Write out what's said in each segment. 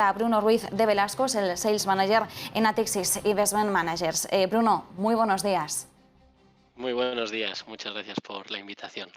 a Bruno Ruiz de Velasco, es el Sales Manager en Natixis Investment Managers. Bruno, muy buenos días. Muy buenos días, muchas gracias por la invitación.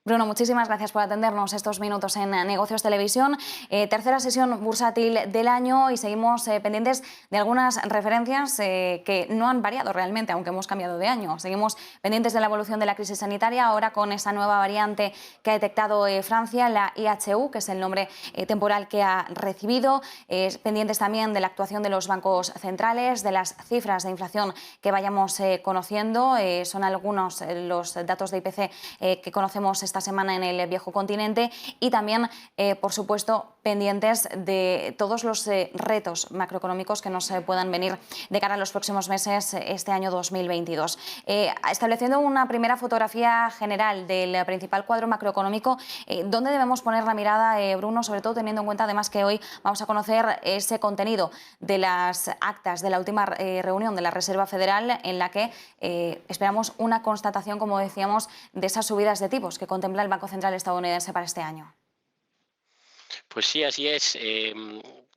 Bruno, muchísimas gracias por atendernos estos minutos en Negocios Televisión. Tercera sesión bursátil del año y seguimos pendientes de algunas referencias que no han variado realmente, aunque hemos cambiado de año. Seguimos pendientes de la evolución de la crisis sanitaria, ahora con esa nueva variante que ha detectado Francia, la IHU, que es el nombre temporal que ha recibido. Pendientes también de la actuación de los bancos centrales, de las cifras de inflación que vayamos conociendo. Son algunos los datos de IPC que conocemos esta semana en el viejo continente y también, por supuesto, pendientes de todos los retos macroeconómicos que nos puedan venir de cara a los próximos meses este año 2022. Estableciendo una primera fotografía general del principal cuadro macroeconómico, ¿dónde debemos poner la mirada, Bruno? Sobre todo teniendo en cuenta además que hoy vamos a conocer ese contenido de las actas de la última reunión de la Reserva Federal en la que esperamos una constatación, como decíamos, de esas subidas de tipos que contempla el Banco Central estadounidense para este año. Pues sí, así es.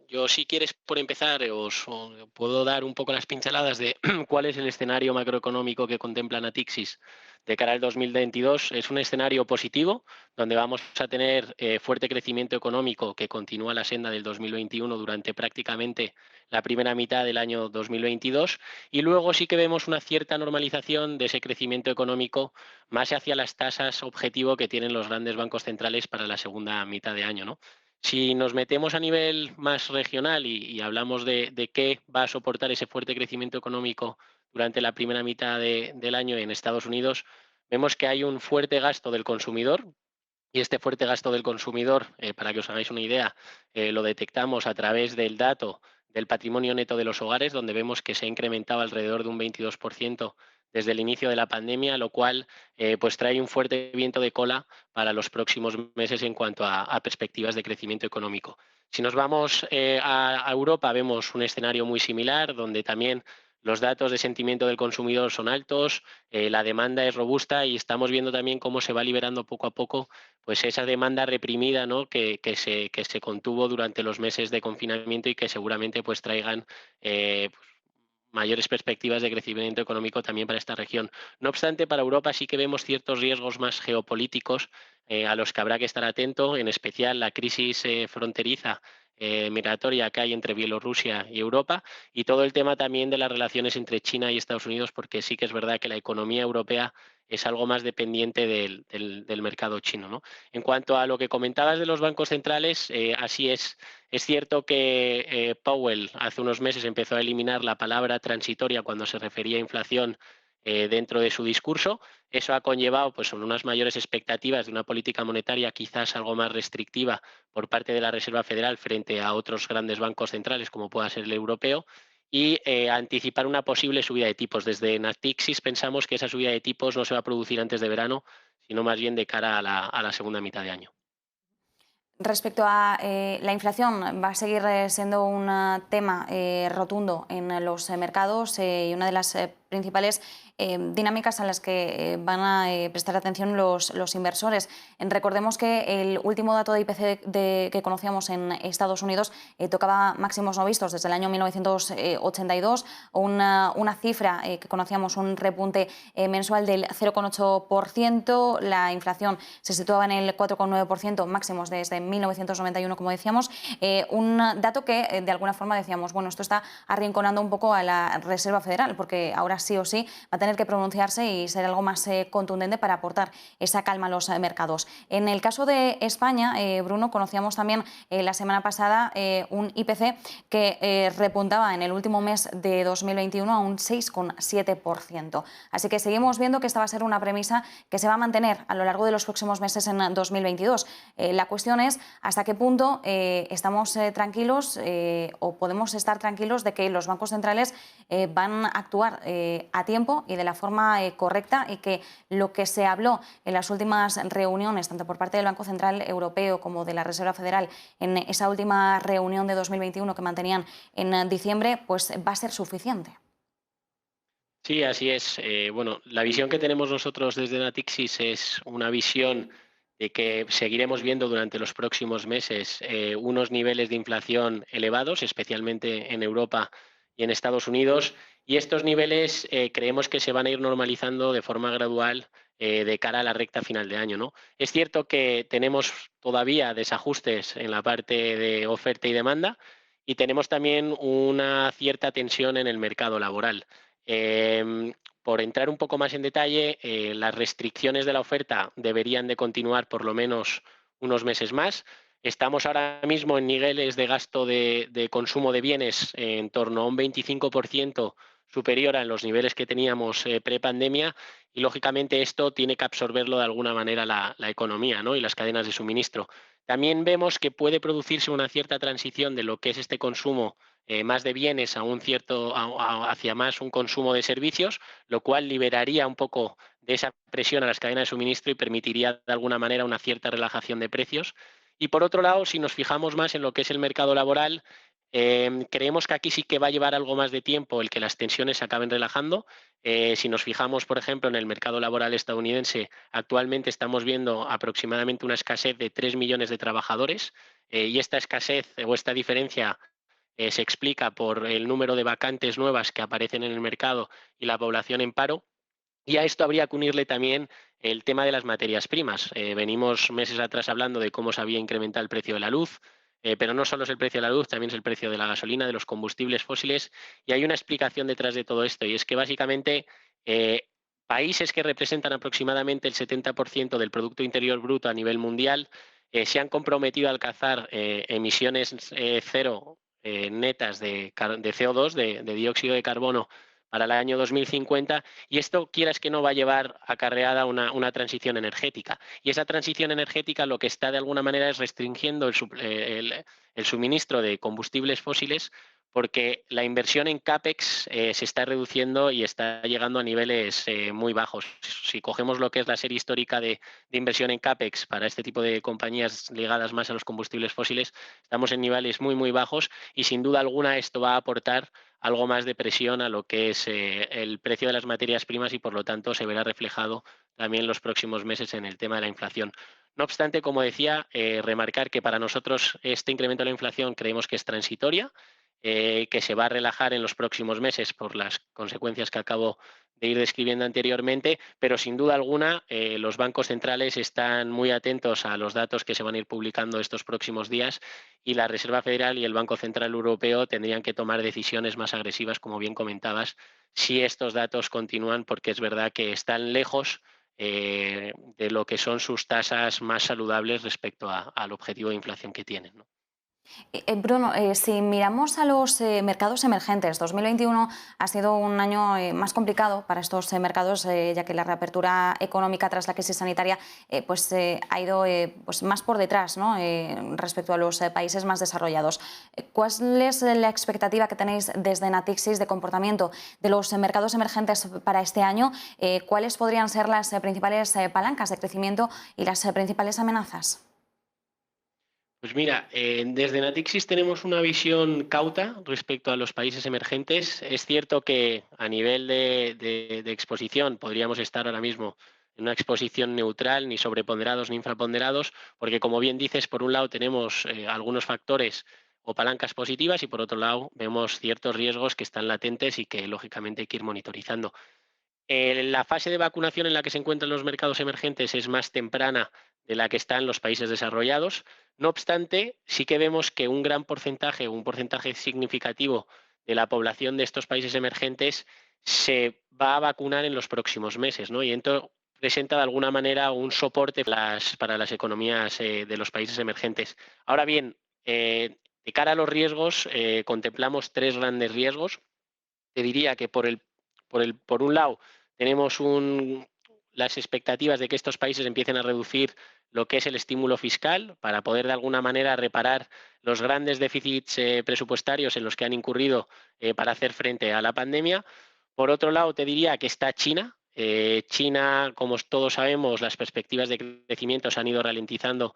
Yo, si quieres, por empezar, os puedo dar un poco las pinceladas de cuál es el escenario macroeconómico que contempla Natixis de cara al 2022. Es un escenario positivo, donde vamos a tener fuerte crecimiento económico que continúa la senda del 2021 durante prácticamente la primera mitad del año 2022, y luego sí que vemos una cierta normalización de ese crecimiento económico más hacia las tasas objetivo que tienen los grandes bancos centrales para la segunda mitad de año, ¿no? Si nos metemos a nivel más regional y hablamos de qué va a soportar ese fuerte crecimiento económico durante la primera mitad del año en Estados Unidos, vemos que hay un fuerte gasto del consumidor. Y este fuerte gasto del consumidor, para que os hagáis una idea, lo detectamos a través del dato del patrimonio neto de los hogares, donde vemos que se ha incrementado alrededor de un 22% desde el inicio de la pandemia, lo cual pues trae un fuerte viento de cola para los próximos meses en cuanto a perspectivas de crecimiento económico. Si nos vamos a Europa, vemos un escenario muy similar, donde también los datos de sentimiento del consumidor son altos, la demanda es robusta y estamos viendo también cómo se va liberando poco a poco pues esa demanda reprimida, ¿no? que se contuvo durante los meses de confinamiento y que seguramente pues traigan mayores perspectivas de crecimiento económico también para esta región. No obstante, para Europa sí que vemos ciertos riesgos más geopolíticos a los que habrá que estar atento, en especial la crisis fronteriza migratoria que hay entre Bielorrusia y Europa, y todo el tema también de las relaciones entre China y Estados Unidos, porque sí que es verdad que la economía europea es algo más dependiente del mercado chino, ¿no? En cuanto a lo que comentabas de los bancos centrales, así es. Es cierto que Powell hace unos meses empezó a eliminar la palabra transitoria cuando se refería a inflación dentro de su discurso. Eso ha conllevado pues, unas mayores expectativas de una política monetaria quizás algo más restrictiva por parte de la Reserva Federal frente a otros grandes bancos centrales, como pueda ser el europeo, y anticipar una posible subida de tipos. Desde Natixis pensamos que esa subida de tipos no se va a producir antes de verano, sino más bien de cara a la segunda mitad de año. Respecto a la inflación, va a seguir siendo un tema rotundo en los mercados y una de las principales dinámicas a las que van a prestar atención los inversores. Recordemos que el último dato de IPC que conocíamos en Estados Unidos tocaba máximos no vistos desde el año 1982, una cifra que conocíamos, un repunte mensual del 0,8%, la inflación se situaba en el 4,9%, máximos desde 1991, como decíamos, un dato que de alguna forma decíamos, bueno, esto está arrinconando un poco a la Reserva Federal, porque ahora sí o sí va a tener que pronunciarse y ser algo más contundente para aportar esa calma a los mercados. En el caso de España, Bruno, conocíamos también la semana pasada un IPC que repuntaba en el último mes de 2021 a un 6,7%. Así que seguimos viendo que esta va a ser una premisa que se va a mantener a lo largo de los próximos meses en 2022. La cuestión es hasta qué punto estamos tranquilos o podemos estar tranquilos de que los bancos centrales van a actuar a tiempo y de la forma correcta, y que lo que se habló en las últimas reuniones, tanto por parte del Banco Central Europeo como de la Reserva Federal, en esa última reunión de 2021 que mantenían en diciembre, pues va a ser suficiente. Sí, así es. Bueno, la visión que tenemos nosotros desde Natixis es una visión de que seguiremos viendo durante los próximos meses unos niveles de inflación elevados, especialmente en Europa y en Estados Unidos, y estos niveles creemos que se van a ir normalizando de forma gradual de cara a la recta final de año, ¿no? Es cierto que tenemos todavía desajustes en la parte de oferta y demanda y tenemos también una cierta tensión en el mercado laboral. Em, por entrar un poco más en detalle, las restricciones de la oferta deberían de continuar por lo menos unos meses más. Estamos ahora mismo en niveles de gasto de consumo de bienes en torno a un 25% superior a los niveles que teníamos prepandemia y, lógicamente, esto tiene que absorberlo de alguna manera la economía, ¿no? Y las cadenas de suministro. También vemos que puede producirse una cierta transición de lo que es este consumo más de bienes a un hacia más un consumo de servicios, lo cual liberaría un poco de esa presión a las cadenas de suministro y permitiría de alguna manera una cierta relajación de precios. Y por otro lado, si nos fijamos más en lo que es el mercado laboral, creemos que aquí sí que va a llevar algo más de tiempo el que las tensiones se acaben relajando. Si nos fijamos, por ejemplo, en el mercado laboral estadounidense, actualmente estamos viendo aproximadamente una escasez de 3 millones de trabajadores y esta escasez o esta diferencia se explica por el número de vacantes nuevas que aparecen en el mercado y la población en paro. Y a esto habría que unirle también el tema de las materias primas. Venimos meses atrás hablando de cómo se había incrementado el precio de la luz, pero no solo es el precio de la luz, también es el precio de la gasolina, de los combustibles fósiles. Y hay una explicación detrás de todo esto, y es que básicamente eh, países que representan aproximadamente el 70% del Producto Interior Bruto a nivel mundial se han comprometido a alcanzar emisiones cero netas de CO2, de dióxido de carbono, para el año 2050 y esto, quieras que no, va a llevar acarreada una transición energética. Y esa transición energética lo que está de alguna manera es restringiendo el suministro de combustibles fósiles porque la inversión en CAPEX se está reduciendo y está llegando a niveles muy bajos. Si cogemos lo que es la serie histórica de inversión en CAPEX para este tipo de compañías ligadas más a los combustibles fósiles, estamos en niveles muy, muy bajos y sin duda alguna esto va a aportar algo más de presión a lo que es el precio de las materias primas y por lo tanto se verá reflejado también los próximos meses en el tema de la inflación. No obstante, como decía, remarcar que para nosotros este incremento de la inflación creemos que es transitoria, que se va a relajar en los próximos meses por las consecuencias que acabo de ir describiendo anteriormente, pero sin duda alguna los bancos centrales están muy atentos a los datos que se van a ir publicando estos próximos días y la Reserva Federal y el Banco Central Europeo tendrían que tomar decisiones más agresivas, como bien comentabas, si estos datos continúan, porque es verdad que están lejos de lo que son sus tasas más saludables respecto al objetivo de inflación que tienen, ¿no? Bruno, si miramos a los mercados emergentes, 2021 ha sido un año más complicado para estos mercados, ya que la reapertura económica tras la crisis sanitaria ha ido pues más por detrás, ¿no? Respecto a los países más desarrollados. ¿Cuál es la expectativa que tenéis desde Natixis de comportamiento de los mercados emergentes para este año? ¿Cuáles podrían ser las principales palancas de crecimiento y las principales amenazas? Pues mira, desde Natixis tenemos una visión cauta respecto a los países emergentes. Es cierto que a nivel de exposición podríamos estar ahora mismo en una exposición neutral, ni sobreponderados ni infraponderados, porque como bien dices, por un lado tenemos algunos factores o palancas positivas y por otro lado vemos ciertos riesgos que están latentes y que lógicamente hay que ir monitorizando. La fase de vacunación en la que se encuentran los mercados emergentes es más temprana de la que está en los países desarrollados. No obstante, sí que vemos que un gran porcentaje, un porcentaje significativo de la población de estos países emergentes se va a vacunar en los próximos meses, ¿no? Y esto presenta de alguna manera un soporte para las economías de los países emergentes. Ahora bien, de cara a los riesgos, contemplamos tres grandes riesgos. Te diría que por un lado tenemos las expectativas de que estos países empiecen a reducir lo que es el estímulo fiscal para poder de alguna manera reparar los grandes déficits presupuestarios en los que han incurrido para hacer frente a la pandemia. Por otro lado, te diría que está China. China, como todos sabemos, las perspectivas de crecimiento se han ido ralentizando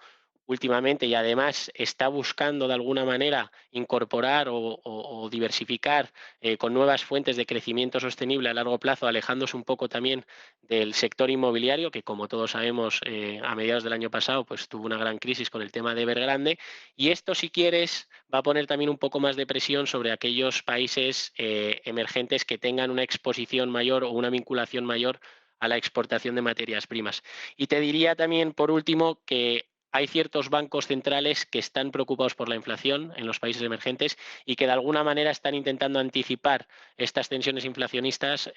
últimamente y además está buscando de alguna manera incorporar o diversificar con nuevas fuentes de crecimiento sostenible a largo plazo, alejándose un poco también del sector inmobiliario, que como todos sabemos a mediados del año pasado pues tuvo una gran crisis con el tema de Evergrande. Y esto, si quieres, va a poner también un poco más de presión sobre aquellos países emergentes que tengan una exposición mayor o una vinculación mayor a la exportación de materias primas. Y te diría también, por último, que hay ciertos bancos centrales que están preocupados por la inflación en los países emergentes y que de alguna manera están intentando anticipar estas tensiones inflacionistas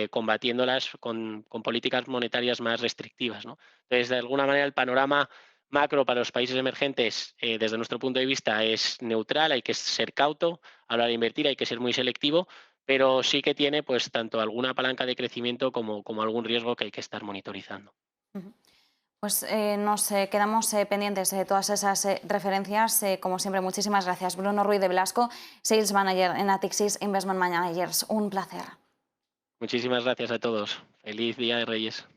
combatiéndolas con políticas monetarias más restrictivas, ¿no? Entonces, de alguna manera, el panorama macro para los países emergentes, desde nuestro punto de vista, es neutral, hay que ser cauto a la hora de invertir, hay que ser muy selectivo, pero sí que tiene pues tanto alguna palanca de crecimiento como algún riesgo que hay que estar monitorizando. Ujú. Pues nos quedamos pendientes de todas esas referencias. Como siempre, muchísimas gracias. Bruno Ruiz de Velasco, Sales Manager en Natixis Investment Managers. Un placer. Muchísimas gracias a todos. Feliz Día de Reyes.